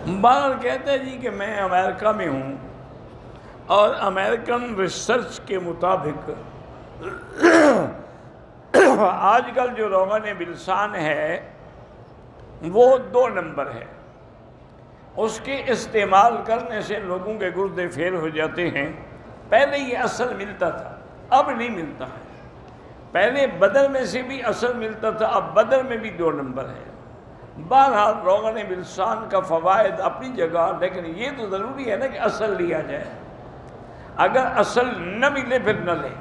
بہرحال کہتے ہیں جی کہ میں امریکہ میں ہوں اور امریکن ریسرچ کے مطابق آج کل جو روغن بلسان ہے وہ 2 نمبر ہے. اس کے استعمال کرنے سے لوگوں کے گردے فیل ہو جاتے ہیں. پہلے یہ اصل ملتا تھا، اب نہیں ملتا ہے. پہلے بدر میں سے بھی اصل ملتا تھا، اب بدر میں بھی 2 نمبر ہے. بہرحال روغن بلسان کا فوائد اپنی جگہ، لیکن یہ تو ضروری ہے نا کہ اصل لیا جائے. اگر اصل نہ ملے پھر نہ لیں.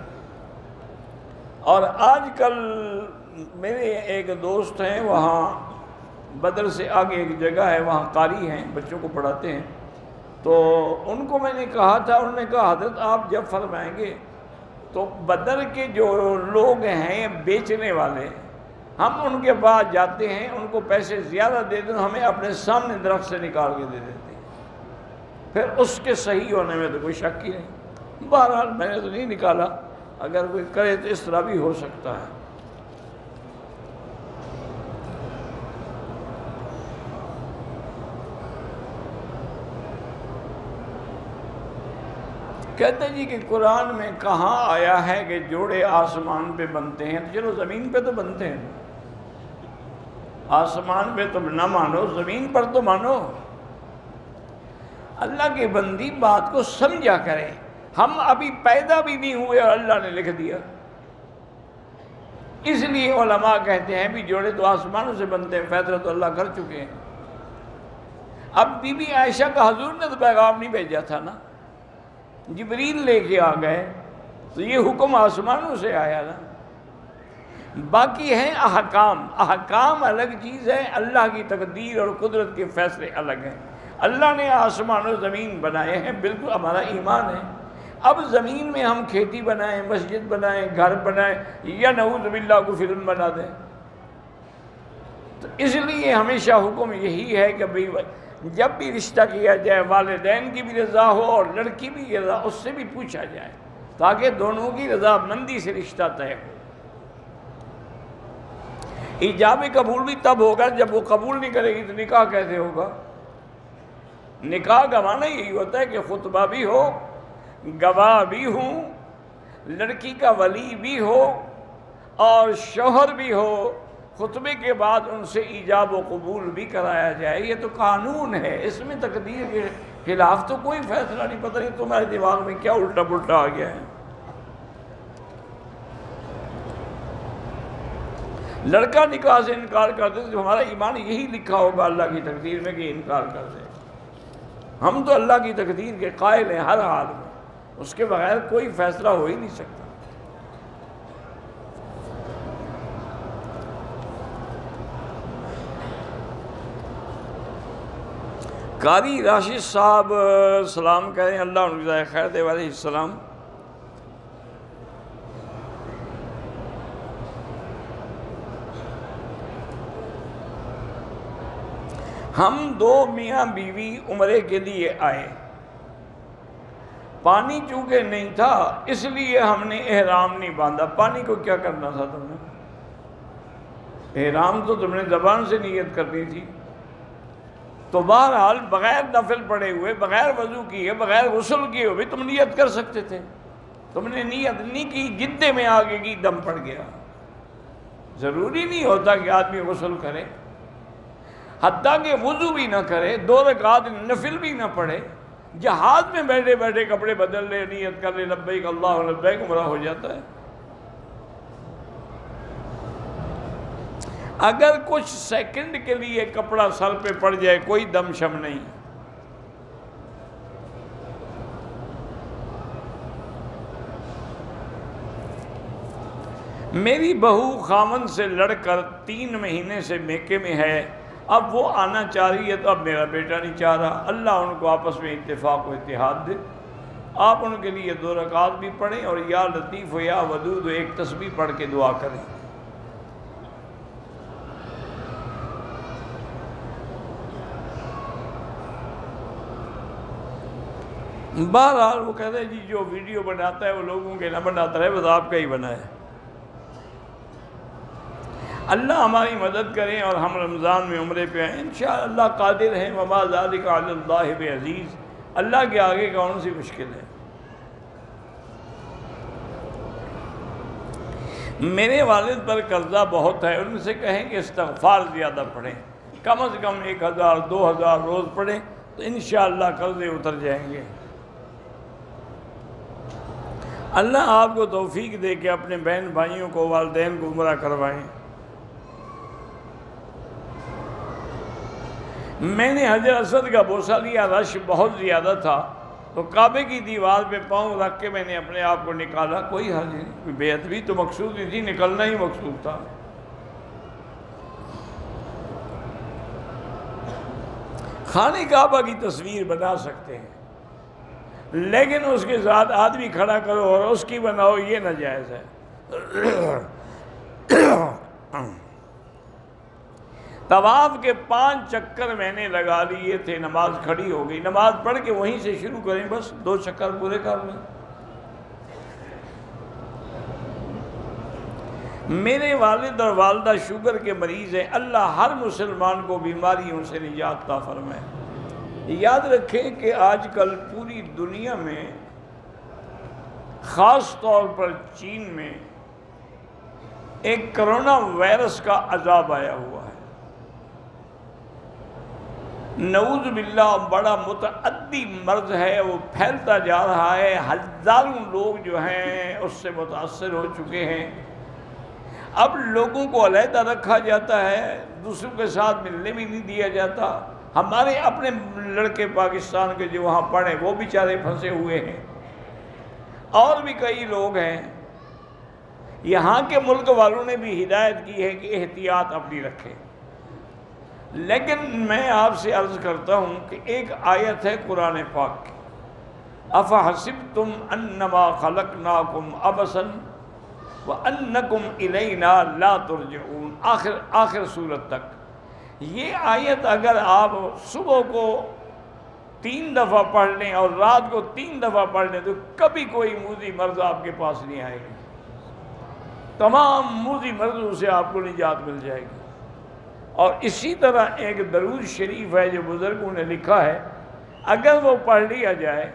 اور آج کل میرے ایک دوست ہیں، وہاں بدر سے آگے ایک جگہ ہے، وہاں قاری ہیں، بچوں کو پڑھاتے ہیں. تو ان کو میں نے کہا تھا، انہوں نے کہا حضرت آپ جب فرمائیں گے تو بدر کے جو لوگ ہیں بیچنے والے، ہم ان کے پاس جاتے ہیں، ان کو پیسے زیادہ دے دیں، ہمیں اپنے سامنے درخت سے نکال کے دے دیتے ہیں. پھر اس کے صحیح ہونے میں تو کوئی شک ہی نہیں. بہرحال میں نے تو نہیں نکالا، اگر کوئی کرے تو اس طرح بھی ہو سکتا ہے. کہتے جی کہ قرآن میں کہاں آیا ہے کہ جوڑے آسمان پہ بنتے ہیں؟ تو چلو زمین پہ تو بنتے ہیں، آسمان پہ تو نہ مانو، زمین پر تو مانو. اللہ کے بندی بات کو سمجھا کریں. ہم ابھی پیدا بھی نہیں ہوئے اور اللہ نے لکھ دیا. اس لیے علماء کہتے ہیں بھی جوڑے تو آسمانوں سے بنتے ہیں، فیصلہ تو اللہ کر چکے ہیں. اب بی بی عائشہ کا حضور نے تو پیغام نہیں بھیجا تھا نا، جبریل لے کے آ گئے، تو یہ حکم آسمانوں سے آیا نا. باقی ہیں احکام. احکام الگ چیز ہے، اللہ کی تقدیر اور قدرت کے فیصلے الگ ہیں. اللہ نے آسمان و زمین بنائے ہیں، بالکل ہمارا ایمان ہے. اب زمین میں ہم کھیتی بنائیں، مسجد بنائیں، گھر بنائیں، یا نعوذ باللہ کو فلم بنا دیں. تو اس لیے ہمیشہ حکم یہی ہے کہ جب بھی رشتہ کیا جائے والدین کی بھی رضا ہو اور لڑکی بھی رضا، اس سے بھی پوچھا جائے تاکہ دونوں کی رضا مندی سے رشتہ طے ہو. ایجاب قبول بھی تب ہوگا جب وہ قبول نہیں کرے گی تو نکاح کیسے ہوگا؟ نکاح کا معنی یہی ہوتا ہے کہ خطبہ بھی ہو، گواہ بھی ہوں، لڑکی کا ولی بھی ہو اور شوہر بھی ہو. خطبے کے بعد ان سے ایجاب و قبول بھی کرایا جائے. یہ تو قانون ہے، اس میں تقدیر کے خلاف تو کوئی فیصلہ نہیں. پتہ نہیں تمہارے دماغ میں کیا الٹا پلٹا آ گیا ہے. لڑکا نکاح سے انکار کر دے تو ہمارا ایمان یہی لکھا ہوگا اللہ کی تقدیر میں کہ انکار کر دے. ہم تو اللہ کی تقدیر کے قائل ہیں ہر حال میں، اس کے بغیر کوئی فیصلہ ہو ہی نہیں سکتا. قاری راشد صاحب سلام کہیں، اللہ ان کی جزائے خیر دے علیہ السلام. ہم 2 میاں بیوی عمرے کے لیے آئے. پانی چونکہ نہیں تھا اس لیے ہم نے احرام نہیں باندھا. پانی کو کیا کرنا تھا تم نے؟ احرام تو تم نے زبان سے نیت کرنی تھی. تو بہرحال بغیر نفل پڑے ہوئے، بغیر وضو کیے، بغیر غسل کیے ہوئے تم نیت کر سکتے تھے. تم نے نیت نہیں کی، گدے میں آگے کی دم پڑ گیا. ضروری نہیں ہوتا کہ آدمی غسل کرے، حتیٰ کہ وضو بھی نہ کرے، 2 رکعت نفل بھی نہ پڑھے، جہاد میں بیٹھے بیٹھے کپڑے بدل لے، نیت کر لے لبیک اللہ لبیک، عمرہ ہو جاتا ہے. اگر کچھ سیکنڈ کے لیے کپڑا سر پہ پڑ جائے کوئی دم شم نہیں. میری بہو خامن سے لڑ کر 3 مہینے سے میکے میں ہے، اب وہ آنا چاہ رہی ہے تو اب میرا بیٹا نہیں چاہ رہا. اللہ ان کو آپس میں اتفاق و اتحاد دے. آپ ان کے لیے 2 رکعت بھی پڑھیں اور یا لطیف و یا ودود ایک تسبیح پڑھ کے دعا کریں. بہرحال وہ کہتے ہیں جی جو ویڈیو بناتا ہے وہ لوگوں کے نہ بناتا ہے، بس آپ کا ہی بنا ہے. اللہ ہماری مدد کریں اور ہم رمضان میں عمرے پہ آئیں انشاءاللہ اللہ قادر ہیں، وما ذالک علی اللہ بعزیز، اللہ کے آگے کون سی مشکل ہے۔ میرے والد پر قرضہ بہت ہے، ان سے کہیں کہ استغفار زیادہ پڑھیں، کم از کم 1000 2000 روز پڑھیں تو انشاءاللہ قرضے اتر جائیں گے۔ اللہ آپ کو توفیق دے کہ اپنے بہن بھائیوں کو، والدین کو عمرہ کروائیں۔ میں نے حجر اسود کا بوسہ لیا، رش بہت زیادہ تھا، تو کعبے کی دیوار پہ پاؤں رکھ کے میں نے اپنے آپ کو نکالا، کوئی حرج نہیں، بے ادبی تو مقصود نہیں تھی، نکلنا ہی مقصود تھا۔ خانہ کعبہ کی تصویر بنا سکتے ہیں، لیکن اس کے ساتھ آدمی کھڑا کرو اور اس کی بناؤ، یہ ناجائز ہے۔ طواف کے 5 چکر میں نے لگا لیے تھے، نماز کھڑی ہو گئی، نماز پڑھ کے وہیں سے شروع کریں، بس 2 چکر پورے کر لیں۔ میرے والد اور والدہ شوگر کے مریض ہیں، اللہ ہر مسلمان کو بیماریوں سے نجات عطا فرمائے۔ یاد رکھیں کہ آج کل پوری دنیا میں، خاص طور پر چین میں، ایک کرونا وائرس کا عذاب آیا ہوا ہے، نعوذ باللہ، بڑا متعدی مرض ہے، وہ پھیلتا جا رہا ہے، ہزاروں لوگ جو ہیں اس سے متاثر ہو چکے ہیں۔ اب لوگوں کو علیحدہ رکھا جاتا ہے، دوسروں کے ساتھ ملنے بھی نہیں دیا جاتا۔ ہمارے اپنے لڑکے پاکستان کے جو وہاں پڑھے وہ بیچارے پھنسے ہوئے ہیں، اور بھی کئی لوگ ہیں۔ یہاں کے ملک والوں نے بھی ہدایت کی ہے کہ احتیاط اپنی رکھیں، لیکن میں آپ سے عرض کرتا ہوں کہ ایک آیت ہے قرآن پاک کی، افحسبتم انما خلقناکم عبثا وانکم الینا لا ترجعون، آخر سورت تک۔ یہ آیت اگر آپ صبح کو 3 دفعہ پڑھ لیں اور رات کو 3 دفعہ پڑھ لیں تو کبھی کوئی موذی مرض آپ کے پاس نہیں آئے گی، تمام موذی مرضوں سے آپ کو نجات مل جائے گی۔ اور اسی طرح ایک درود شریف ہے جو بزرگوں نے لکھا ہے، اگر وہ پڑھ لیا جائے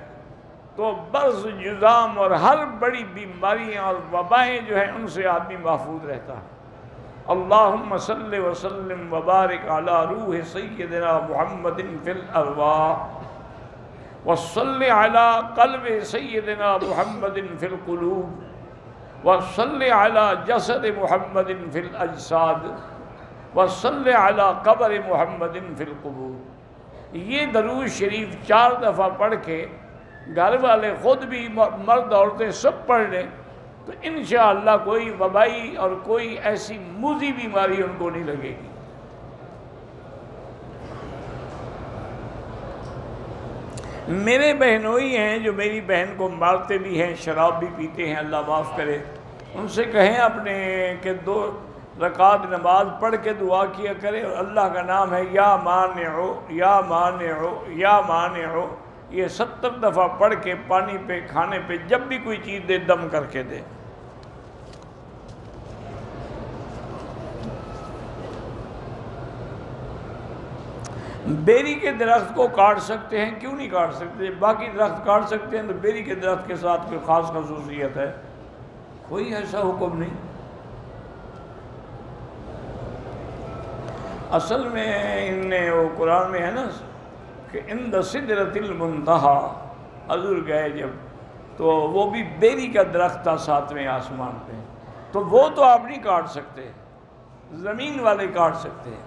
تو برز، جذام اور ہر بڑی بیماریاں اور وبائیں جو ہیں ان سے آدمی محفوظ رہتا ہے۔ اللہم صلی وسلم وبارک علی روح سیدنا محمد فی الارواح، وصلی علی قلب سیدنا محمد فی القلوب، وصلی علی جسد محمد فی الاجساد، وصلی علی قبر محمد فی القبور۔ یہ درود شریف 4 دفعہ پڑھ کے گھر والے خود بھی، مرد عورتیں سب پڑھ لیں تو انشاءاللہ کوئی وبائی اور کوئی ایسی موذی بیماری ان کو نہیں لگے گی۔ میرے بہنوئی ہیں جو میری بہن کو مارتے بھی ہیں، شراب بھی پیتے ہیں، اللہ معاف کرے، ان سے کہیں اپنے کہ 2 رکعت نماز پڑھ کے دعا کیا کرے، اور اللہ کا نام ہے یا مانعو یا مانعو یا مانعو، یہ 70 دفعہ پڑھ کے پانی پہ، کھانے پہ، جب بھی کوئی چیز دے دم کر کے دے۔ بیری کے درخت کو کاٹ سکتے ہیں، کیوں نہیں کاٹ سکتے؟ باقی درخت کاٹ سکتے ہیں تو بیری کے درخت کے ساتھ کوئی خاص خصوصیت ہے؟ کوئی ایسا حکم نہیں۔ اصل میں ان نے وہ قرآن میں ہے نا کہ عند سدرۃ المنتہا، حضور گئے جب تو وہ بھی بیری کا درخت تھا 7ویں آسمان پہ، تو وہ تو آپ نہیں کاٹ سکتے، زمین والے کاٹ سکتے ہیں۔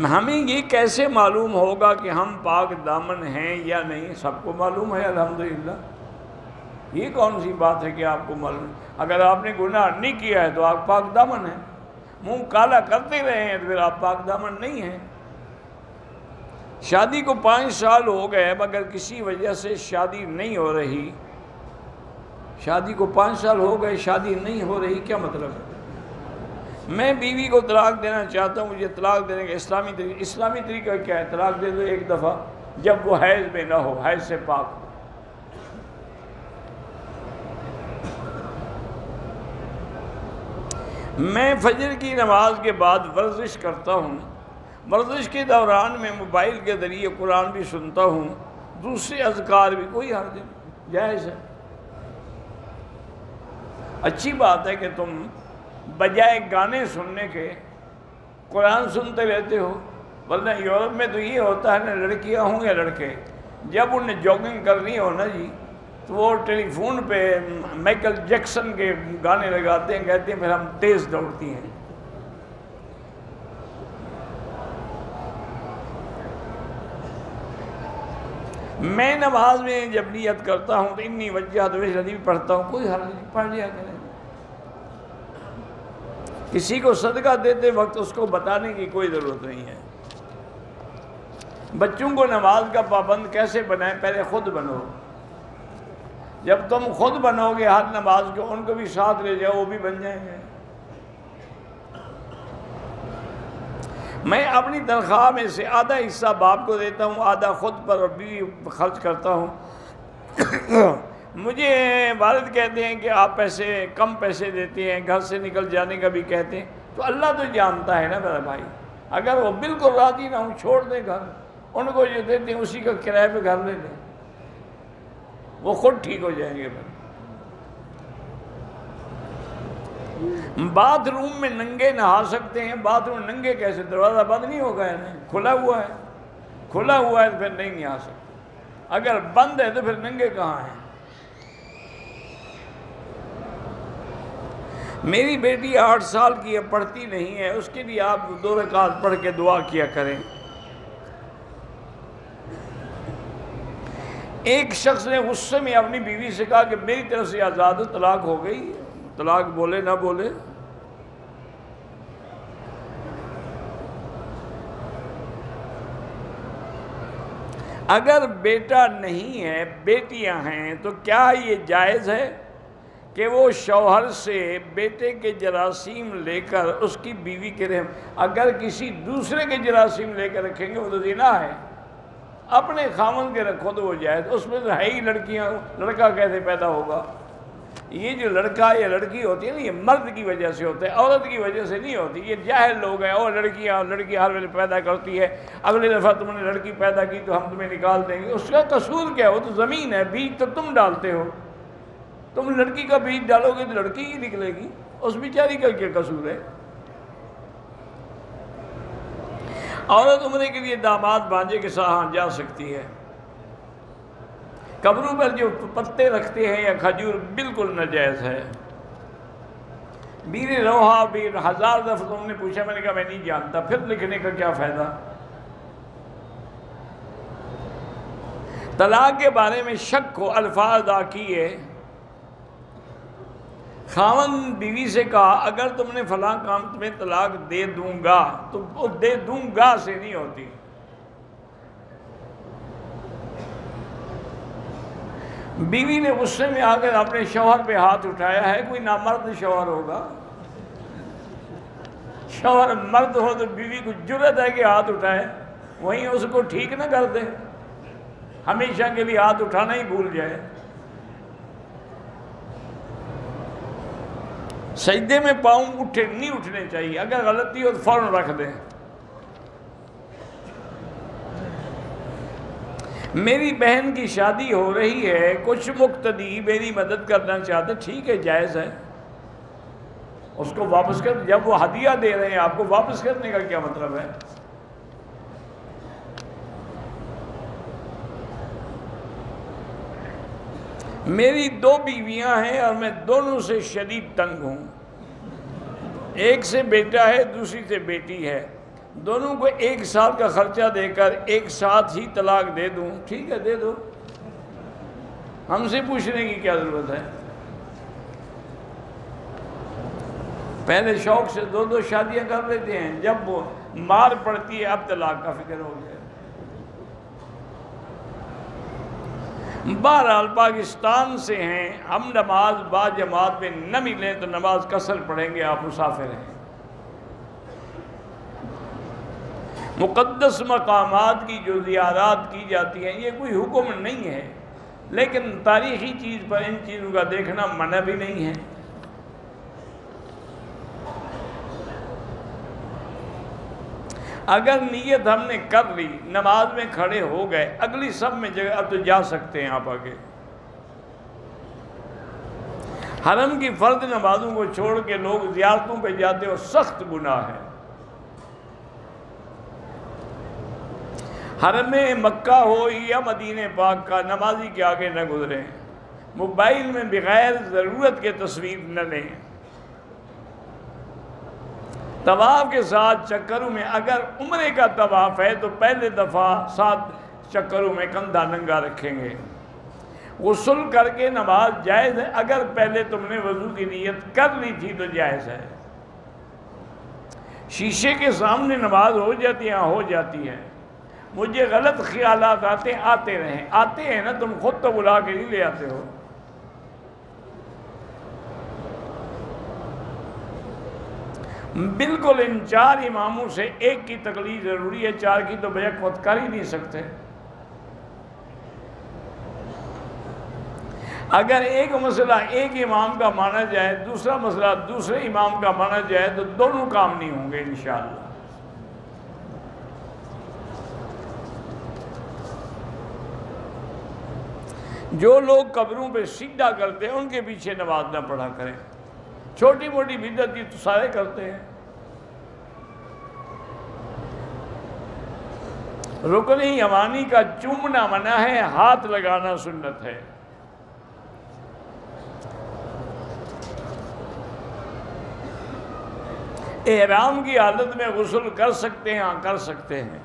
ہمیں یہ کیسے معلوم ہوگا کہ ہم پاک دامن ہیں یا نہیں؟ سب کو معلوم ہے الحمدللہ، یہ کون سی بات ہے کہ آپ کو معلوم ہے؟ اگر آپ نے گناہ نہیں کیا ہے تو آپ پاک دامن ہیں، منہ کالا کرتے رہے ہیں تو پھر آپ پاک دامن نہیں ہیں۔ شادی کو 5 سال ہو گئے، مگر کسی وجہ سے شادی نہیں ہو رہی، شادی کو 5 سال ہو گئے، شادی نہیں ہو رہی، کیا مطلب ہے؟ میں بیوی کو طلاق دینا چاہتا ہوں، مجھے طلاق دینے کا اسلامی طریقہ کیا ہے؟ طلاق دے دو 1 دفعہ، جب وہ حیض میں نہ ہو، حیض سے پاک ہو۔ میں فجر کی نماز کے بعد ورزش کرتا ہوں، ورزش کے دوران میں موبائل کے ذریعے قرآن بھی سنتا ہوں، دوسرے اذکار بھی، کوئی حرج نہیں، جائز ہے۔ اچھی بات ہے کہ تم بجائے گانے سننے کے قرآن سنتے رہتے ہو، ورنہ یورپ میں تو یہ ہوتا ہے نا، لڑکیاں ہوں یا لڑکے، جب انہیں جاگنگ کرنی ہو نا جی، تو وہ ٹیلی فون پہ مائیکل جیکسن کے گانے لگاتے ہیں، کہتے ہیں پھر ہم تیز دوڑتی ہیں۔ میں نماز میں جب نیت کرتا ہوں تو انی وجہت وجہ بھی پڑھتا ہوں، کوئی حرج نہیں، پڑھ لیا کریں۔ کسی کو صدقہ دیتے وقت اس کو بتانے کی کوئی ضرورت نہیں ہے۔ بچوں کو نماز کا پابند کیسے بنائیں؟ پہلے خود بنو۔ جب تم خود بنو گے ہر نماز کو، ان کو بھی ساتھ لے جاؤ، وہ بھی بن جائیں گے۔ میں اپنی تنخواہ میں سے آدھا حصہ باپ کو دیتا ہوں، آدھا خود پر اور بیوی خرچ کرتا ہوں۔ مجھے والد کہتے ہیں کہ آپ کم پیسے دیتے ہیں، گھر سے نکل جانے کا بھی کہتے ہیں، تو اللہ تو جانتا ہے نا میرا بھائی، اگر وہ بالکل راضی نہ ہوں چھوڑ دے گھر، ان کو جو دیتے ہیں اسی کا کرایہ پہ گھر لے لیں، وہ خود ٹھیک ہو جائیں گے۔ باتھ روم میں ننگے نہا سکتے ہیں، باتھ روم ننگے کیسے؟ دروازہ بند نہیں ہوگا ہے نا، کھلا ہوا ہے، کھلا ہوا ہے تو پھر نہیں نہا سکتے، اگر بند ہے تو پھر ننگے کہاں ہیں؟ میری بیٹی 8 سال کی ہے، پڑھتی نہیں ہے، اس کے لیے آپ 2 رکعت پڑھ کے دعا کیا کریں۔ ایک شخص نے غصے میں اپنی بیوی سے کہا کہ میری طرف سے آزاد طلاق ہو گئی، طلاق بولے نہ بولے۔ اگر بیٹا نہیں ہے، بیٹیاں ہیں، تو کیا یہ جائز ہے کہ وہ شوہر سے بیٹے کے جراثیم لے کر اس کی بیوی کے رحم، اگر کسی دوسرے کے جراثیم لے کر رکھیں گے وہ تو زنا ہے، اپنے خامن کے رکھو تو وہ جائز، اس میں تو ہے ہی لڑکیاں، لڑکا کیسے پیدا ہوگا؟ یہ جو لڑکا یا لڑکی ہوتی ہے نا، یہ مرد کی وجہ سے ہوتا ہے، عورت کی وجہ سے نہیں ہوتی، یہ جاہل لوگ ہیں، اور لڑکی ہر ویلے پیدا کرتی ہے، اگلے دفعہ تم نے لڑکی پیدا کی تو ہم تمہیں نکال دیں گے، اس کا قصور کیا؟ وہ تو زمین ہے، بیج تو تم ڈالتے ہو، تم لڑکی کا بیج ڈالو گے تو لڑکی ہی نکلے گی، اس بیچاری کا کیا قصور ہے؟ عورت عمرے کے لیے داماد بھانجے کے ساتھ جا سکتی ہے۔ قبروں پر جو پتے رکھتے ہیں یا کھجور بالکل ناجائز ہے۔ بیر روحا بھی 1000 دفعہ تم نے پوچھا، میں نے کہا میں نہیں جانتا، پھر لکھنے کا کیا فائدہ؟ طلاق کے بارے میں شک ہو، الفاظ ادا کیے، خاوند بیوی سے کہا اگر تم نے فلاں کام تمہیں طلاق دے دوں گا، تو وہ دے دوں گا سے نہیں ہوتی۔ بیوی نے غصے میں آ کر اپنے شوہر پہ ہاتھ اٹھایا ہے، کوئی نامرد شوہر ہوگا؟ شوہر مرد ہو تو بیوی کو جرأت ہے کہ ہاتھ اٹھائے، وہیں اس کو ٹھیک نہ کر دے، ہمیشہ کے لیے ہاتھ اٹھانا ہی بھول جائے۔ سجدے میں پاؤں نہیں اٹھنے چاہیے، اگر غلطی ہو تو فوراً رکھ دیں۔ میری بہن کی شادی ہو رہی ہے، کچھ مقتدی میری مدد کرنا چاہتے، ٹھیک ہے، جائز ہے، اس کو واپس کر، جب وہ ہدیہ دے رہے ہیں آپ کو، واپس کرنے کا کیا مطلب ہے؟ میری 2 بیویاں ہیں اور میں دونوں سے شدید تنگ ہوں، ایک سے بیٹا ہے، دوسری سے بیٹی ہے، دونوں کو 1 سال کا خرچہ دے کر ایک ساتھ ہی طلاق دے دوں؟ ٹھیک ہے، دے دو، ہم سے پوچھنے کی کیا ضرورت ہے؟ پہلے شوق سے 2 شادیاں کر لیتے ہیں، جب وہ مار پڑتی ہے اب طلاق کا فکر ہو گیا۔ بہرحال پاکستان سے ہیں ہم، نماز با جماعت میں نہ ملیں تو نماز قصر پڑھیں گے، آپ مسافر ہیں۔ مقدس مقامات کی جو زیارات کی جاتی ہیں یہ کوئی حکم نہیں ہے، لیکن تاریخی چیز پر ان چیزوں کا دیکھنا منع بھی نہیں ہے۔ اگر نیت ہم نے کر لی، نماز میں کھڑے ہو گئے، اگلی سب میں جگہ، اب تو جا سکتے ہیں آپ آگے۔ حرم کی فرض نمازوں کو چھوڑ کے لوگ زیارتوں پہ جاتے ہو، سخت گناہ ہے۔ حرم مکہ ہو یا مدینہ پاک کا، نمازی کے آگے نہ گزریں، موبائل میں بغیر ضرورت کے تصویر نہ لیں، طواف کے ساتھ چکروں میں، اگر عمرے کا طواف ہے تو پہلے دفعہ 7 چکروں میں کندھا ننگا رکھیں گے۔ غسل کر کے نماز جائز ہے، اگر پہلے تم نے وضو کی نیت کر لی تھی تو جائز ہے۔ شیشے کے سامنے نماز ہو جاتی ہے، ہو جاتی ہے۔ مجھے غلط خیالات آتے ہیں نا، تم خود تو بلا کے نہیں لے آتے ہو۔ بالکل ان 4 اماموں سے ایک کی تقلید ضروری ہے، 4 کی تو بیک وقت کر ہی نہیں سکتے۔ اگر ایک مسئلہ ایک امام کا مانا جائے، دوسرا مسئلہ دوسرے امام کا مانا جائے تو دونوں کام نہیں ہوں گے انشاءاللہ۔ جو لوگ قبروں پہ سجدہ کرتے ہیں ان کے پیچھے نماز نہ پڑھا کریں، چھوٹی موٹی بدعت تو سارے کرتے ہیں۔ رکن یمانی کا چومنا منع ہے، ہاتھ لگانا سنت ہے۔ احرام کی حالت میں غسل کر سکتے ہیں؟ ہاں کر سکتے ہیں۔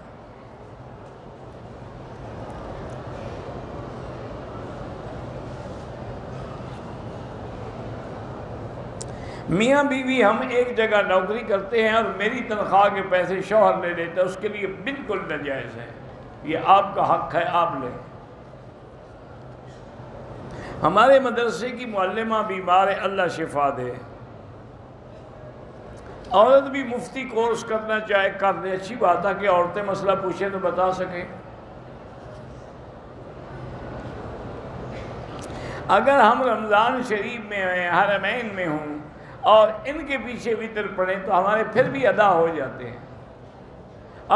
میاں بیوی ہم ایک جگہ نوکری کرتے ہیں اور میری تنخواہ کے پیسے شوہر لے لیتا ہے، اس کے لیے بالکل ناجائز ہے، یہ آپ کا حق ہے، آپ لیں۔ ہمارے مدرسے کی معلمہ بیمار ہے، اللہ شفا دے۔ عورت بھی مفتی کورس کرنا چاہے کر دے، اچھی بات ہے کہ عورتیں مسئلہ پوچھیں تو بتا سکیں۔ اگر ہم رمضان شریف میں ہیں، حرمین میں ہوں اور ان کے پیچھے وتر پڑھیں تو ہمارے پھر بھی ادا ہو جاتے ہیں،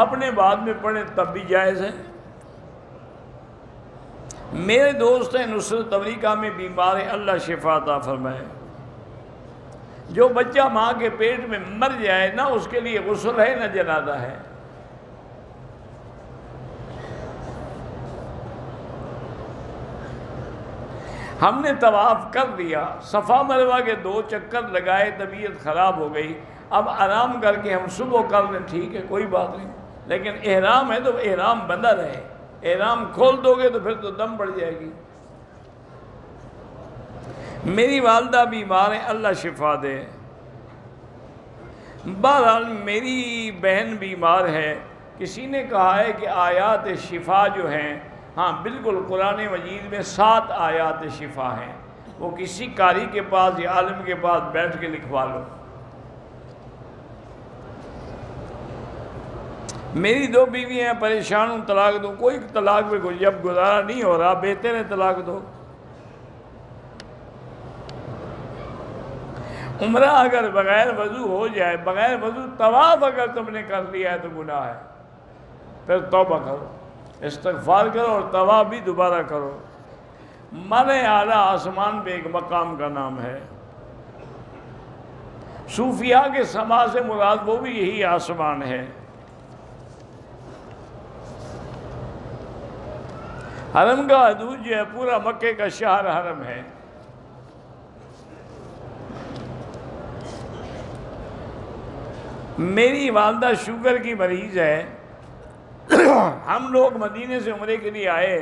اپنے بعد میں پڑھیں تب بھی جائز ہے۔ میرے دوست ہیں نصرت امریکہ میں بیمار ہیں، اللہ شفا عطا فرمائے۔ جو بچہ ماں کے پیٹ میں مر جائے نہ اس کے لیے غسل ہے نہ جنازہ ہے۔ ہم نے طواف کر دیا، صفا مروہ کے 2 چکر لگائے، طبیعت خراب ہو گئی، اب آرام کر کے ہم صبح کر لیں، ٹھیک ہے کوئی بات نہیں، لیکن احرام ہے تو احرام بندہ رہے۔ احرام کھول دو گے تو پھر تو دم پڑ جائے گی۔ میری والدہ بیمار ہیں، اللہ شفا دے۔ بہرحال میری بہن بیمار ہے، کسی نے کہا ہے کہ آیات شفا جو ہیں، ہاں بالکل قرآن مجید میں 7 آیات شفا ہیں، وہ کسی قاری کے پاس یا عالم کے پاس بیٹھ کے لکھوا لو۔ میری 2 بیویاں ہیں، پریشان ہوں، طلاق دو۔ کوئی طلاق پہ جب گزارا نہیں ہو رہا، بہتر ہے طلاق دو۔ عمرہ اگر بغیر وضو ہو جائے، بغیر وضو طواف اگر تم نے کر لیا ہے تو گناہ ہے، پھر توبہ کرو، استغفار کرو اور طواف بھی دوبارہ کرو۔ من اعلیٰ آسمان پہ ایک مقام کا نام ہے، صوفیاء کے سما سے مراد وہ بھی یہی آسمان ہے۔ حرم کا حدود جو ہے پورا مکے کا شہر حرم ہے۔ میری والدہ شوگر کی مریض ہے، ہم لوگ مدینے سے عمرے کے لیے آئے،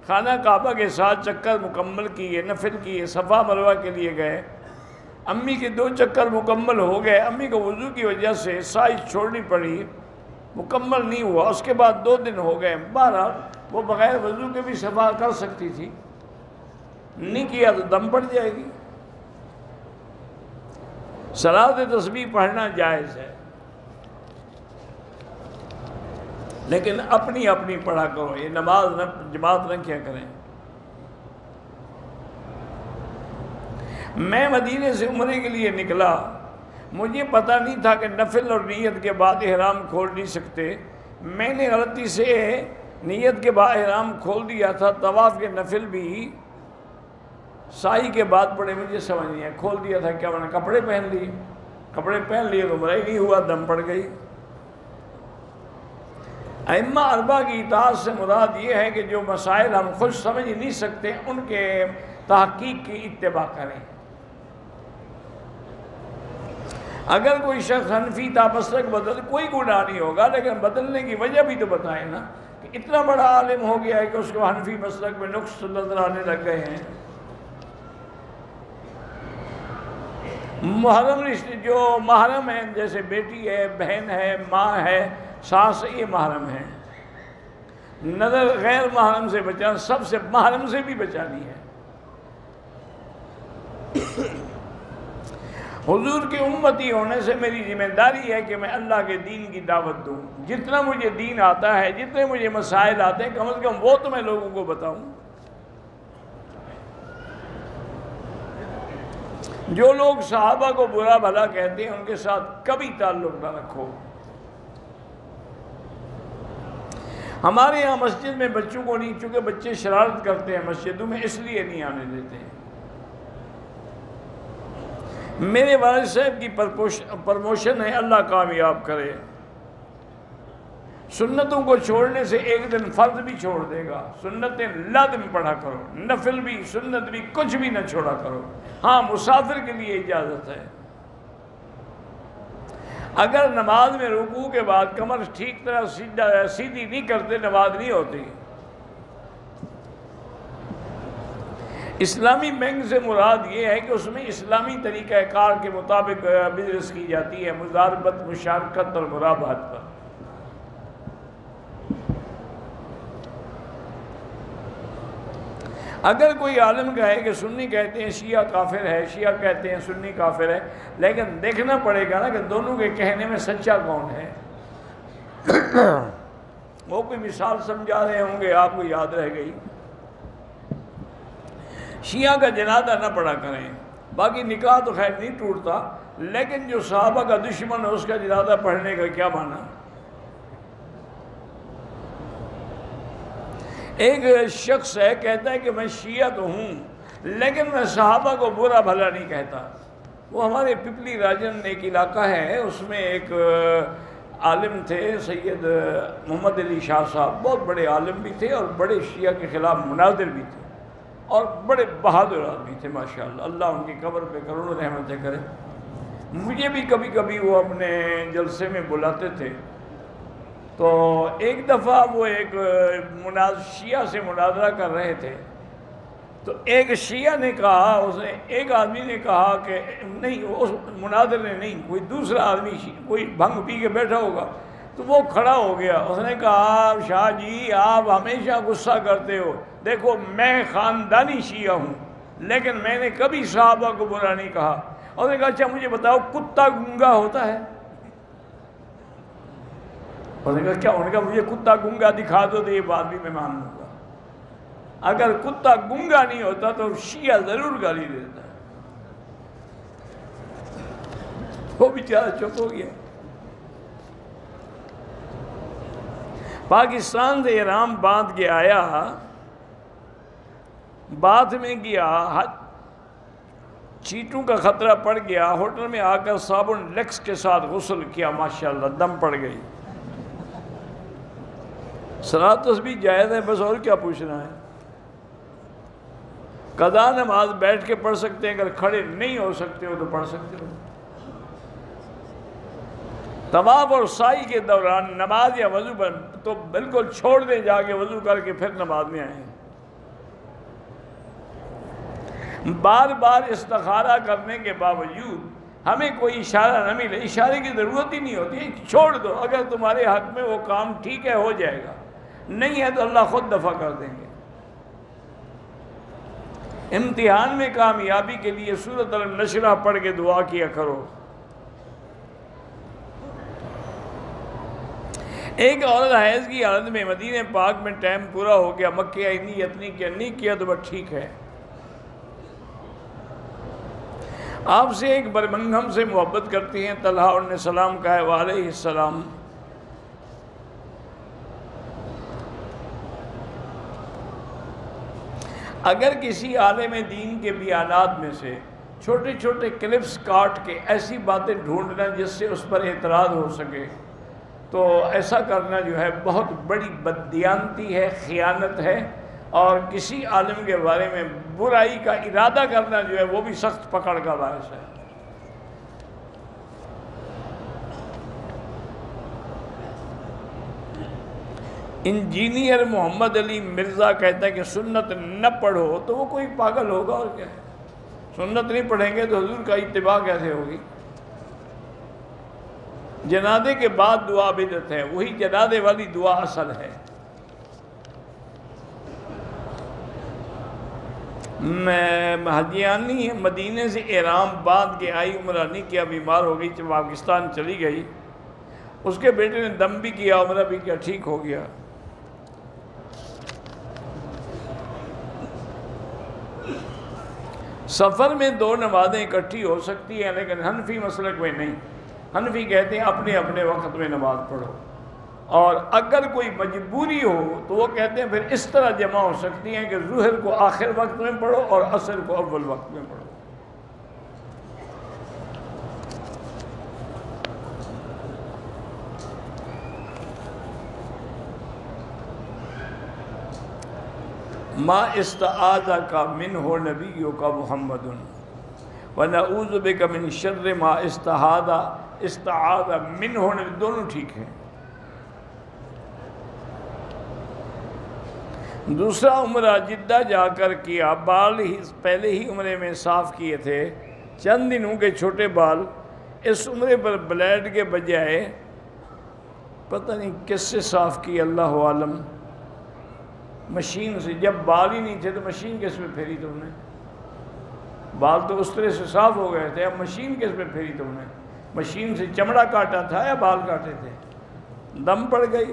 خانہ کعبہ کے 7 چکر مکمل کیے، نفل کیے، صفا مروہ کے لیے گئے، امی کے 2 چکر مکمل ہو گئے، امی کو وضو کی وجہ سے سائز چھوڑنی پڑی، مکمل نہیں ہوا، اس کے بعد 2 دن ہو گئے۔ بہرحال وہ بغیر وضو کے بھی صفا کر سکتی تھی، نہیں کیا تو دم پڑ جائے گی۔ صلاۃ تسبیح پڑھنا جائز ہے۔ لیکن اپنی اپنی پڑھا کرو، یہ نماز نہ جماعت نہ کیا کریں۔ میں مدینے سے عمرے کے لیے نکلا، مجھے پتہ نہیں تھا کہ نفل اور نیت کے بعد احرام کھول نہیں سکتے، میں نے غلطی سے نیت کے بعد احرام کھول دیا تھا، طواف کے نفل بھی سائی کے بعد پڑے، مجھے سمجھ نہیں ہے، کھول دیا تھا کیا، میں نے کپڑے پہن لیے، کپڑے پہن لیے تو عمرہ ہی نہیں ہوا، دم پڑ گئی۔ ائمہ اربعہ کی اطاعت سے مراد یہ ہے کہ جو مسائل ہم خود سمجھ نہیں سکتے ان کے تحقیق کی اتباع کریں۔ اگر کوئی شخص حنفی تھا مسلک بدل، کوئی گناہ نہیں ہوگا، لیکن بدلنے کی وجہ بھی تو بتائیں نا، کہ اتنا بڑا عالم ہو گیا ہے کہ اس کو حنفی مسلک میں نقص نظر آنے لگ گئے ہیں۔ محرم رشتے جو محرم ہیں، جیسے بیٹی ہے، بہن ہے، ماں ہے، ساس، یہ محرم ہیں۔ نظر غیر محرم سے بچانا، سب سے محرم سے بھی بچانی ہے۔ حضور کے امتی ہونے سے میری ذمہ داری ہے کہ میں اللہ کے دین کی دعوت دوں، جتنا مجھے دین آتا ہے، جتنے مجھے مسائل آتے ہیں، کم از کم وہ تو میں لوگوں کو بتاؤں۔ جو لوگ صحابہ کو برا بھلا کہتے ہیں ان کے ساتھ کبھی تعلق نہ رکھو۔ ہمارے یہاں مسجد میں بچوں کو نہیں، چونکہ بچے شرارت کرتے ہیں مسجدوں میں، اس لیے نہیں آنے دیتے ہیں۔ میرے والد صاحب کی پرموشن ہے، اللہ کامیاب کرے۔ سنتوں کو چھوڑنے سے ایک دن فرض بھی چھوڑ دے گا، سنتیں لازم پڑھا کرو، نفل بھی سنت بھی کچھ بھی نہ چھوڑا کرو۔ ہاں مسافر کے لیے اجازت ہے، اگر نماز میں رکوع کے بعد کمر ٹھیک طرح سیدھی نہیں کرتے نماز نہیں ہوتی۔ اسلامی بینک سے مراد یہ ہے کہ اس میں اسلامی طریقہ کار کے مطابق بزنس کی جاتی ہے، مضاربت، مشارکت اور مرابحت پر۔ اگر کوئی عالم کہے کہ سنی کہتے ہیں شیعہ کافر ہے، شیعہ کہتے ہیں سنی کافر ہے، لیکن دیکھنا پڑے گا نا کہ دونوں کے کہنے میں سچا کون ہے۔ وہ کوئی مثال سمجھا رہے ہوں گے، آپ کو یاد رہ گئی۔ شیعہ کا جنازہ نہ پڑھا کریں، باقی نکاح تو خیر نہیں ٹوٹتا، لیکن جو صحابہ کا دشمن ہے اس کا جنازہ پڑھنے کا کیا معنی؟ ایک شخص ہے کہتا ہے کہ میں شیعہ تو ہوں لیکن میں صحابہ کو برا بھلا نہیں کہتا۔ وہ ہمارے پپلی راجن ایک علاقہ ہے، اس میں ایک عالم تھے سید محمد علی شاہ صاحب، بہت بڑے عالم بھی تھے اور بڑے شیعہ کے خلاف مناظر بھی تھے اور بڑے بہادر آدمی تھے ماشاءاللہ، اللہ ان کی قبر پہ کروڑوں رحمتیں کرے۔ مجھے بھی کبھی کبھی وہ اپنے جلسے میں بلاتے تھے، تو ایک دفعہ وہ ایک شیعہ سے مناظرہ کر رہے تھے، تو ایک شیعہ نے کہا، ایک آدمی نے کہا کہ نہیں، اس مناظر نے نہیں، کوئی دوسرا آدمی کوئی بھنگ پی کے بیٹھا ہوگا، تو وہ کھڑا ہو گیا، اس نے کہا شاہ جی آپ ہمیشہ غصہ کرتے ہو، دیکھو میں خاندانی شیعہ ہوں لیکن میں نے کبھی صحابہ کو برا نہیں کہا۔ اس نے کہا اچھا مجھے بتاؤ کتا گنگا ہوتا ہے؟ اس نے کہا کیا؟ انہوں نے کہا مجھے کتا گنگا دکھا دو تو یہ بات بھی میں مان لوں گا۔ اگر کتا گنگا نہیں ہوتا تو شیعہ ضرور گالی دیتا ہے۔ وہ بیچارہ چپ ہو گیا۔ پاکستان سے احرام باندھ کے آیا، بعد میں گیا، چیٹوں کا خطرہ پڑ گیا، ہوٹل میں آ کر صابن لیکس کے ساتھ غسل کیا، ماشاءاللہ دم پڑ گئی۔ صلاۃ تسبیح جائز ہے، بس اور کیا پوچھنا ہے۔ قضا نماز بیٹھ کے پڑھ سکتے ہیں، اگر کھڑے نہیں ہو سکتے ہو تو پڑھ سکتے ہو۔ طواف اور سعی کے دوران نماز یا وضو پر تو بالکل چھوڑ دیں، جا کے وضو کر کے پھر نماز میں آئیں۔ بار بار استخارہ کرنے کے باوجود ہمیں کوئی اشارہ نہ ملے، اشارے کی ضرورت ہی نہیں ہوتی، چھوڑ دو، اگر تمہارے حق میں وہ کام ٹھیک ہے ہو جائے گا، نہیں ہے تو اللہ خود دفع کر دیں گے۔ امتحان میں کامیابی کے لیے سورۃ النشرہ پڑھ کے دعا کیا کرو۔ ایک عورت حیض کی حالت میں مدینہ پاک میں ٹائم پورا ہو گیا، مکہ آئی، نیت نہیں کیا تو بس ٹھیک ہے۔ آپ سے ایک برمنگھم سے محبت کرتی ہیں، طلحہ، انہوں نے سلام کہا ہے وعلیہ السلام۔ اگر کسی عالم دین کے بیانات میں سے چھوٹے چھوٹے کلپس کاٹ کے ایسی باتیں ڈھونڈنا جس سے اس پر اعتراض ہو سکے تو ایسا کرنا جو ہے بہت بڑی بددیانتی ہے، خیانت ہے، اور کسی عالم کے بارے میں برائی کا ارادہ کرنا جو ہے وہ بھی سخت پکڑ کا باعث ہے۔ انجینئر محمد علی مرزا کہتا ہے کہ سنت نہ پڑھو تو وہ کوئی پاگل ہوگا، اور کیا ہے؟ سنت نہیں پڑھیں گے تو حضور کا اتباع کیسے ہوگی؟ جنازے کے بعد دعا بدعت ہے، وہی جنازے والی دعا اصل ہے۔ میں حجیانی مدینے سے احرام باندھ کے آئی، عمرہ نہیں کیا، بیمار ہو گئی، پاکستان چلی گئی، اس کے بیٹے نے دم بھی کیا، عمرہ بھی کیا، ٹھیک ہو گیا۔ سفر میں دو نمازیں اکٹھی ہو سکتی ہیں، لیکن حنفی مسلک میں نہیں۔ حنفی کہتے ہیں اپنے اپنے وقت میں نماز پڑھو، اور اگر کوئی مجبوری ہو تو وہ کہتے ہیں پھر اس طرح جمع ہو سکتی ہیں کہ ظہر کو آخر وقت میں پڑھو اور عصر کو اول وقت میں پڑھو۔ ما استعاذ کا منہ نبیوں کا محمد ونعوذ بک من شر ما استعاذ منہ نبی، دونوں ٹھیک ہیں۔ دوسرا عمرہ جدہ جا کر کیا، بال ہی پہلے ہی عمرے میں صاف کیے تھے، چند دنوں کے چھوٹے بال، اس عمرے پر بلیڈ کے بجائے پتہ نہیں کس سے صاف کی، اللہ عالم، مشین سے۔ جب بال ہی نہیں تھے تو مشین کس میں پھیری تم نے؟ بال تو اس طرح سے صاف ہو گئے تھے، اب مشین کس میں پھیری تم نے؟ مشین سے چمڑا کاٹا تھا یا بال کاٹے تھے؟ دم پڑ گئی،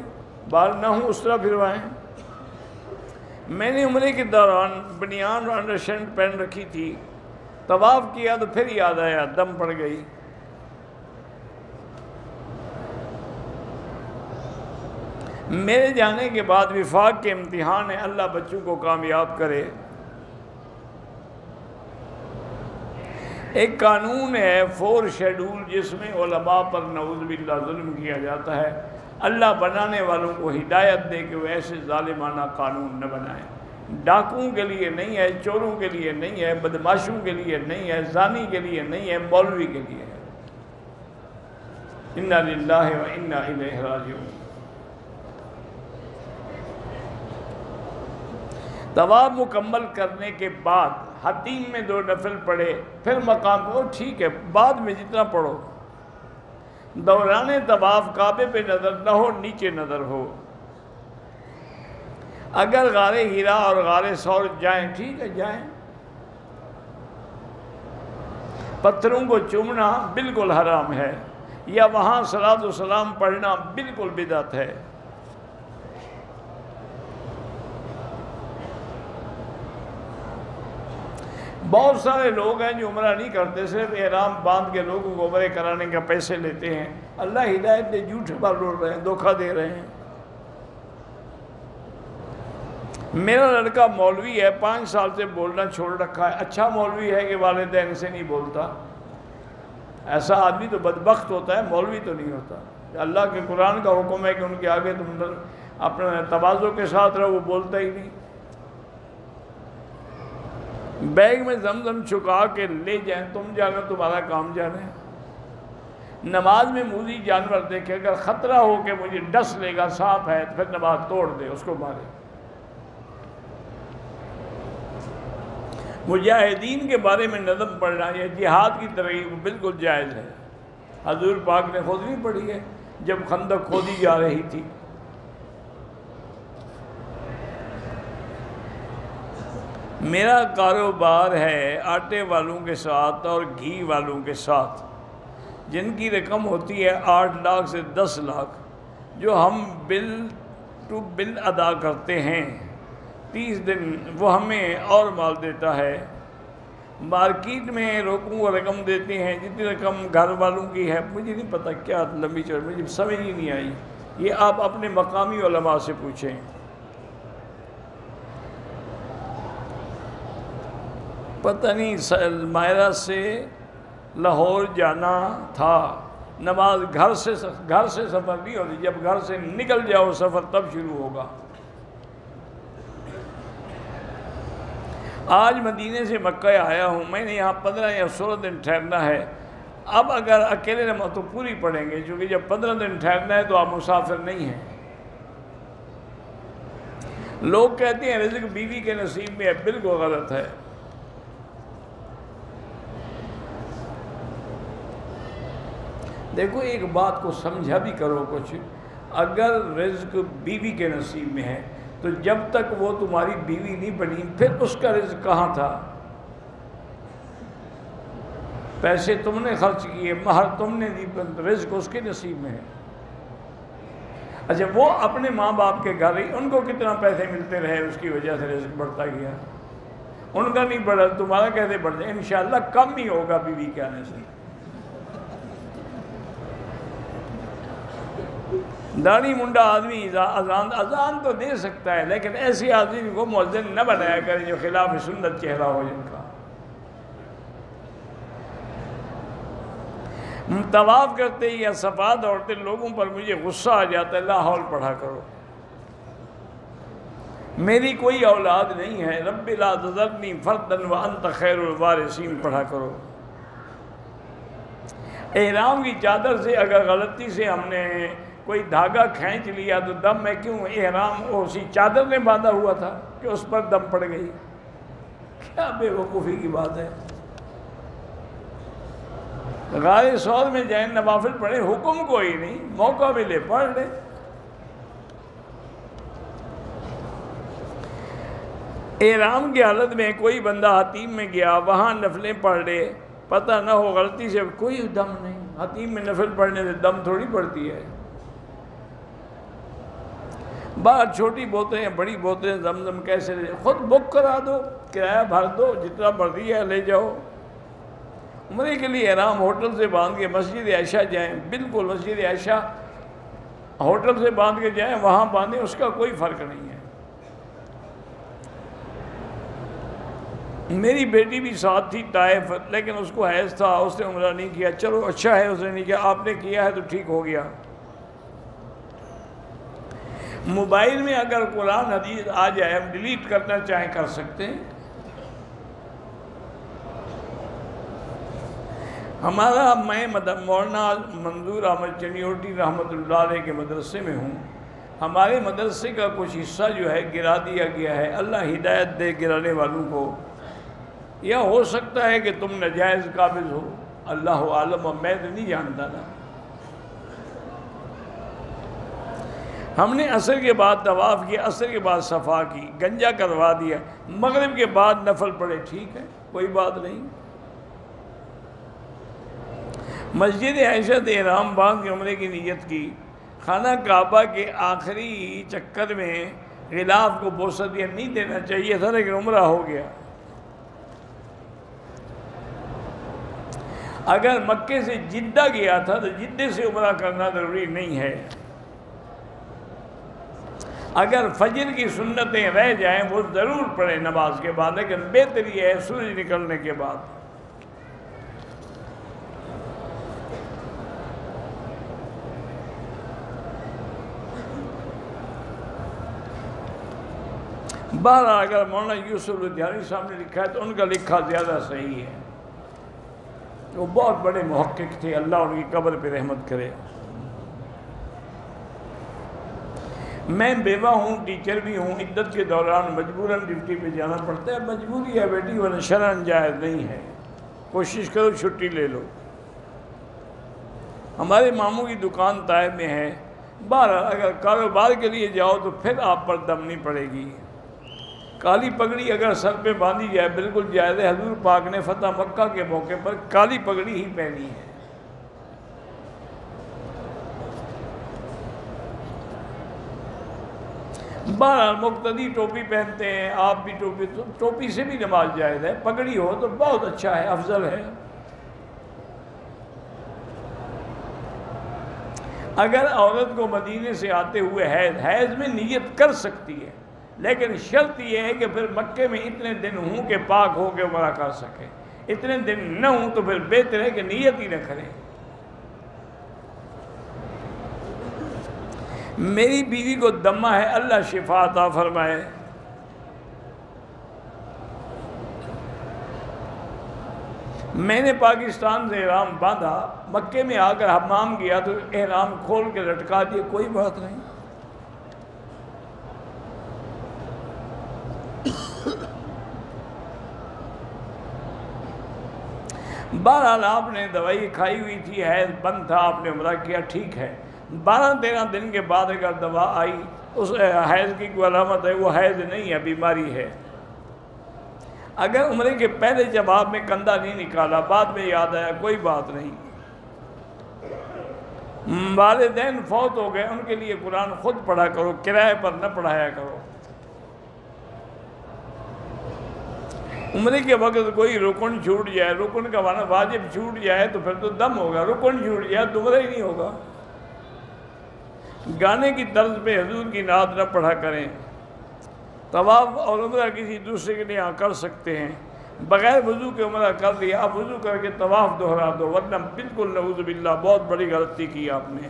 بال نہ ہوں اس طرح پھروائیں۔ میں نے عمرے کے دوران بنیان اور انڈر شرٹ پہن رکھی تھی، طواف کیا تو پھر یاد آیا، دم پڑ گئی۔ میرے جانے کے بعد وفاق کے امتحان ہے، اللہ بچوں کو کامیاب کرے۔ ایک قانون ہے 4 شیڈول، جس میں علماء پر نعوذ باللہ ظلم کیا جاتا ہے۔ اللہ بنانے والوں کو ہدایت دے کہ وہ ایسے ظالمانہ قانون نہ بنائیں۔ ڈاکوؤں کے لیے نہیں ہے، چوروں کے لیے نہیں ہے، بدماشوں کے لیے نہیں ہے، زانی کے لیے نہیں ہے، مولوی کے لیے ہے۔ انا للہ و انا الیہ راجعون۔ طواف مکمل کرنے کے بعد حتیم میں 2 نفل پڑھے، پھر مقام کو ٹھیک ہے، بعد میں جتنا پڑھو۔ دوران طواف کعبے پہ نظر نہ ہو، نیچے نظر ہو۔ اگر غار ہیرا اور غار ثور جائیں ٹھیک ہے، جائیں۔ پتھروں کو چومنا بالکل حرام ہے، یا وہاں صلاۃ و سلام پڑھنا بالکل بدعت ہے۔ بہت سارے لوگ ہیں جو عمرہ نہیں کرتے، صرف احرام باندھ کے لوگوں کو عمرے کرانے کا پیسے لیتے ہیں۔ اللہ ہدایت دے، جھوٹ بول رہے ہیں، دھوکہ دے رہے ہیں۔ میرا لڑکا مولوی ہے، 5 سال سے بولنا چھوڑ رکھا ہے۔ اچھا مولوی ہے کہ والدین سے نہیں بولتا؟ ایسا آدمی تو بدبخت ہوتا ہے، مولوی تو نہیں ہوتا۔ اللہ کے قرآن کا حکم ہے کہ ان کے آگے تم اپنے تواضع کے ساتھ رہو، وہ بولتا ہی نہیں۔ بیگ میں زمزم چھکا کے لے جائیں، تم جانا، تمہارا کام جانے۔ نماز میں موذی جانور دیکھے، اگر خطرہ ہو کہ مجھے ڈس لے گا، سانپ ہے، پھر نماز توڑ دے، اس کو مارے۔ مجاہدین کے بارے میں نظم پڑھنا یا جہاد کی ترغیب بالکل جائز ہے۔ حضور پاک نے خود نہیں پڑھی ہے جب خندق کھودی جا رہی تھی؟ میرا کاروبار ہے آٹے والوں کے ساتھ اور گھی والوں کے ساتھ، جن کی رقم ہوتی ہے 8 لاکھ سے 10 لاکھ۔ جو ہم بل ٹو بل ادا کرتے ہیں 30 دن وہ ہمیں اور مال دیتا ہے۔ مارکیٹ میں روکوں کو رقم دیتے ہیں جتنی رقم گھر والوں کی ہے، مجھے نہیں پتہ کیا لمبی چوڑی، مجھے سمجھ ہی نہیں آئی، یہ آپ اپنے مقامی علماء سے پوچھیں۔ پتہ نہیں مائرہ سے لاہور جانا تھا، نماز گھر سے سفر نہیں ہوتی، جب گھر سے نکل جاؤ سفر تب شروع ہوگا۔ آج مدینے سے مکہ آیا ہوں، میں نے یہاں 15 یا 16 دن ٹھہرنا ہے۔ اب اگر اکیلے نماز تو پوری پڑھیں گے، چونکہ جب 15 دن ٹھہرنا ہے تو آپ مسافر نہیں ہیں۔ لوگ کہتے ہیں رزق بیوی کے نصیب میں ہے، بالکل غلط ہے۔ دیکھو ایک بات کو سمجھا بھی کرو کچھ، اگر رزق بیوی کے نصیب میں ہے تو جب تک وہ تمہاری بیوی نہیں بنی پھر اس کا رزق کہاں تھا؟ پیسے تم نے خرچ کیے، مہر تم نے دی، رزق اس کے نصیب میں ہے۔ اچھا وہ اپنے ماں باپ کے گھر رہی، ان کو کتنا پیسے ملتے رہے، اس کی وجہ سے رزق بڑھتا گیا، ان کا نہیں بڑھا، تمہارا کیسے بڑھ جائے؟ انشاءاللہ کم ہی ہوگا بیوی کے آنے سے۔ داڑھی منڈا آدمی اذان تو دے سکتا ہے، لیکن ایسی آدمی کو مؤذن نہ بنایا کرے جو خلاف سنت چہرہ ہو جن کا۔ طواف کرتے یا صفا دوڑتے لوگوں پر مجھے غصہ آ جاتا ہے، لا حول پڑھا کرو۔ میری کوئی اولاد نہیں ہے، رب لا تذرنی فردا وانت خیر الوارثین پڑھا کرو۔ احرام کی چادر سے اگر غلطی سے ہم نے کوئی دھاگا کھینچ لیا تو دم میں کیوں؟ احرام اسی چادر نے باندھا ہوا تھا کہ اس پر دم پڑ گئی؟ کیا بے وقوفی کی بات ہے۔ غار سور میں جائیں نوافل پڑھے، حکم کوئی نہیں، موقع ملے پڑھ لے۔ احرام کی حالت میں کوئی بندہ حتیم میں گیا، وہاں نفلیں پڑھ لے، پتہ نہ ہو غلطی سے، کوئی دم نہیں۔ حتیم میں نفل پڑھنے سے دم تھوڑی پڑتی ہے۔ باہر چھوٹی بوتلیں بڑی بوتلیں زمزم کیسے لے، خود بک کرا دو، کرایہ بھر دو، جتنا مرضی ہے لے جاؤ۔ عمرے کے لیے احرام ہوٹل سے باندھ کے مسجد عائشہ جائیں، بالکل مسجد عائشہ ہوٹل سے باندھ کے جائیں، وہاں باندھیں، اس کا کوئی فرق نہیں ہے۔ میری بیٹی بھی ساتھ تھی طائف، لیکن اس کو حیض تھا، اس نے عمرہ نہیں کیا۔ چلو اچھا ہے اس نے نہیں کیا، آپ نے کیا ہے تو ٹھیک ہو گیا۔ موبائل میں اگر قرآن حدیث آ جائے، ہم ڈیلیٹ کرنا چاہیں کر سکتے ہیں۔ ہمارا میں مولانا منظور احمد چنیوٹی رحمۃ اللہ علیہ کے مدرسے میں ہوں، ہمارے مدرسے کا کچھ حصہ جو ہے گرا دیا گیا ہے، اللہ ہدایت دے گرانے والوں کو، یا ہو سکتا ہے کہ تم ناجائز قابض ہو، اللہ عالم، میں تو نہیں جانتا نا۔ ہم نے عصر کے بعد طواف کیا، عصر کے بعد صفا کی، گنجا کروا دیا، مغرب کے بعد نفل پڑھے، ٹھیک ہے، کوئی بات نہیں۔ مسجد عائشہ سے احرام باندھ کے عمرے کی نیت کی، خانہ کعبہ کے آخری چکر میں غلاف کو بوسہ دیا، نہیں دینا چاہیے تھا لیکن عمرہ ہو گیا۔ اگر مکے سے جدہ گیا تھا تو جدہ سے عمرہ کرنا ضروری نہیں ہے۔ اگر فجر کی سنتیں رہ جائیں وہ ضرور پڑھیں نماز کے بعد، لیکن بہتر یہ ہے سورج نکلنے کے بعد۔ بہرحال اگر مولانا یوسف لدھیانوی صاحب نے لکھا ہے تو ان کا لکھا زیادہ صحیح ہے، وہ بہت بڑے محقق تھے، اللہ ان کی قبر پہ رحمت کرے۔ میں بیوہ ہوں، ٹیچر بھی ہوں، عدت کے دوران مجبوراً ڈیوٹی پہ جانا پڑتا ہے، مجبوری ہے بیٹی، ورنہ شرعاً جائز نہیں ہے، کوشش کرو چھٹی لے لو۔ ہمارے ماموں کی دکان طائف میں ہے، بہرحال اگر کاروبار کے لیے جاؤ تو پھر آپ پر دم نہیں پڑے گی۔ کالی پگڑی اگر سر پہ باندھی جائے بالکل جائز ہے، حضور پاک نے فتح مکہ کے موقع پر کالی پگڑی ہی پہنی ہے۔ بہرحال مقتدی ٹوپی پہنتے ہیں، آپ بھی ٹوپی سے بھی نماز جائز ہے، پگڑی ہو تو بہت اچھا ہے، افضل ہے۔ اگر عورت کو مدینے سے آتے ہوئے حیض میں نیت کر سکتی ہے، لیکن شرط یہ ہے کہ پھر مکے میں اتنے دن ہوں کہ پاک ہو کے عمرہ کر سکے، اتنے دن نہ ہوں تو پھر بہتر ہے کہ نیت ہی نہ کریں۔ میری بیوی کو دمہ ہے، اللہ شفا عطا فرمائے۔ میں نے پاکستان سے احرام باندھا، مکے میں آ کر حمام کیا تو احرام کھول کے لٹکا دیے، کوئی بات نہیں۔ بہرحال آپ نے دوائی کھائی ہوئی تھی، حیض بند تھا، آپ نے عمرہ کیا، ٹھیک ہے۔ 12-13 دن کے بعد اگر دوا آئی، اس حیض کی کوئی علامت ہے، وہ حیض نہیں ہے، بیماری ہے۔ اگر عمرے کے پہلے جب آپ نے کندھا نہیں نکالا، بعد میں یاد آیا، کوئی بات نہیں۔ والدین فوت ہو گئے، ان کے لیے قرآن خود پڑھا کرو، کرائے پر نہ پڑھایا کرو۔ عمرے کے وقت کوئی رکن چھوٹ جائے، رکن کا معنی واجب چھوٹ جائے تو پھر تو دم ہوگا، رکن چھوٹ جائے تو عمرہ ہی نہیں ہوگا۔ گانے کی طرز پہ حضور کی نعت نہ پڑھا کریں۔ طواف اور عمرہ کسی دوسرے کے لیے کر سکتے ہیں، بغیر وضو کے عمرہ کر لیا، اب وضو کر کے طواف دہرا دو، ورنہ بالکل نعوذ باللہ بہت بڑی غلطی کی آپ نے۔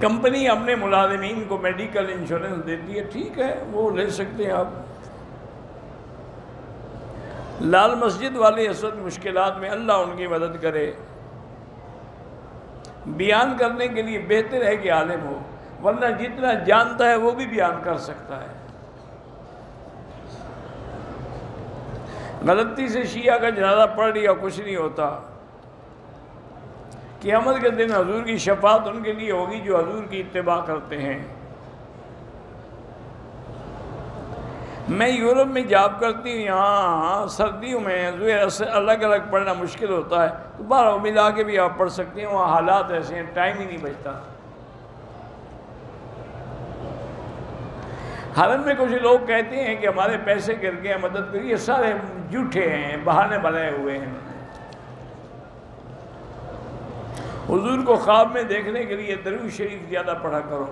کمپنی اپنے ملازمین کو میڈیکل انشورنس دیتی ہے، ٹھیک ہے، وہ لے سکتے ہیں آپ۔ لال مسجد والے اس وقت مشکلات میں، اللہ ان کی مدد کرے۔ بیان کرنے کے لیے بہتر ہے کہ عالم ہو، ورنہ جتنا جانتا ہے وہ بھی بیان کر سکتا ہے۔ غلطی سے شیعہ کا جنازہ پڑھ لیا، کچھ نہیں ہوتا۔ قیامت کے دن حضور کی شفاعت ان کے لیے ہوگی جو حضور کی اتباع کرتے ہیں۔ میں یورپ میں جاب کرتی ہوں، یہاں سردیوں میں ظہر سے الگ الگ پڑھنا مشکل ہوتا ہے، تو بارہ ملا کے بھی آپ پڑھ سکتے ہیں، وہاں حالات ایسے ہیں، ٹائم ہی نہیں بچتا۔ حرم میں کچھ لوگ کہتے ہیں کہ ہمارے پیسے گر گئے، مدد کریے، سارے جھوٹے ہیں، بہانے بنائے ہوئے ہیں۔ حضور کو خواب میں دیکھنے کے لیے درود شریف زیادہ پڑھا کرو۔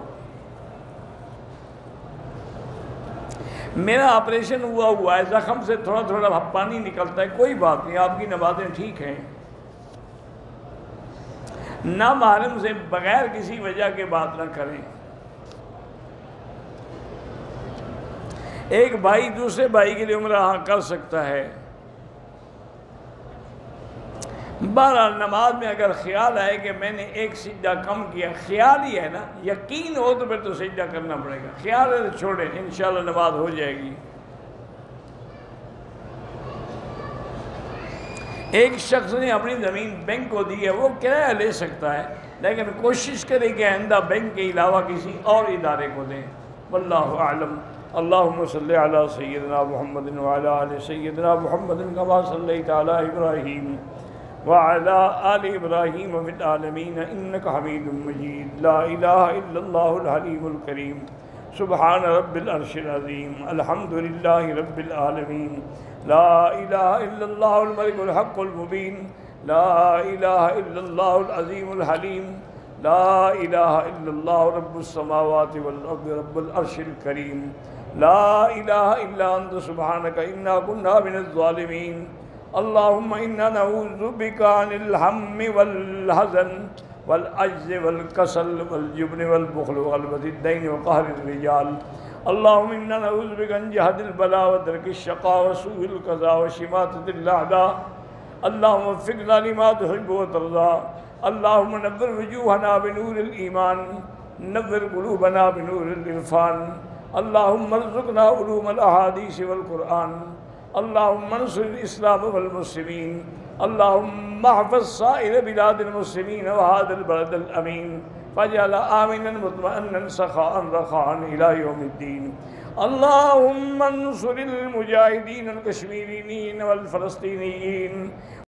میرا آپریشن ہوا ہے، زخم سے تھوڑا تھوڑا پانی نکلتا ہے، کوئی بات نہیں، آپ کی نمازیں ٹھیک ہیں۔ نامحرم سے بغیر کسی وجہ کے بات نہ کریں۔ ایک بھائی دوسرے بھائی کے لیے عمرہ کر سکتا ہے۔ بہرحال نماز میں اگر خیال آئے کہ میں نے ایک سجدہ کم کیا، خیال ہی ہے نا، یقین ہو تو پھر تو سجدہ کرنا پڑے گا، خیال ہے تو چھوڑیں، انشاءاللہ نماز ہو جائے گی۔ ایک شخص نے اپنی زمین بینک کو دی ہے، وہ کرایہ لے سکتا ہے، لیکن کوشش کرے کہ آئندہ بینک کے علاوہ کسی اور ادارے کو دیں۔ واللہ اعلم۔ اللہم صلی علی سیدنا محمد وعلی آل سیدنا محمد کما صلیت علی ابراہیم وعلى آل إبراهيم في العالمين إنك حميد مجيد لا إله إلا الله الحليم الكريم سبحان رب العرش العظيم الحمد لله رب العالمين لا إله إلا الله الملك الحق المبين لا إله إلا الله العظيم الحليم لا إله إلا الله رب السماوات والأرض رب العرش الكريم لا إله إلا أنت سبحانك إنا كنا من الظالمين اللهم إنا نعوذ بك عن الهم والحزن والعجز والكسل والجبن والبخل وغلبة الدين وقهر الرجال اللهم إنا نعوذ بك عن جهد البلاء ودرك الشقاء وسوء القضاء وشماتة الأعداء اللهم وفقنا لما تحب وترضى اللهم نور وجوهنا بنور الإيمان نور قلوبنا بنور العرفان اللهم ارزقنا علوم الأحاديث والقرآن اللهم انصر الإسلام والمسلمين اللهم احفظ سائر بلاد المسلمين وهذا البلد الأمين فاجعل آمنا مطمئنا سخاء رخاء إلى يوم الدين اللهم انصر المجاهدين الكشميريين والفلسطينيين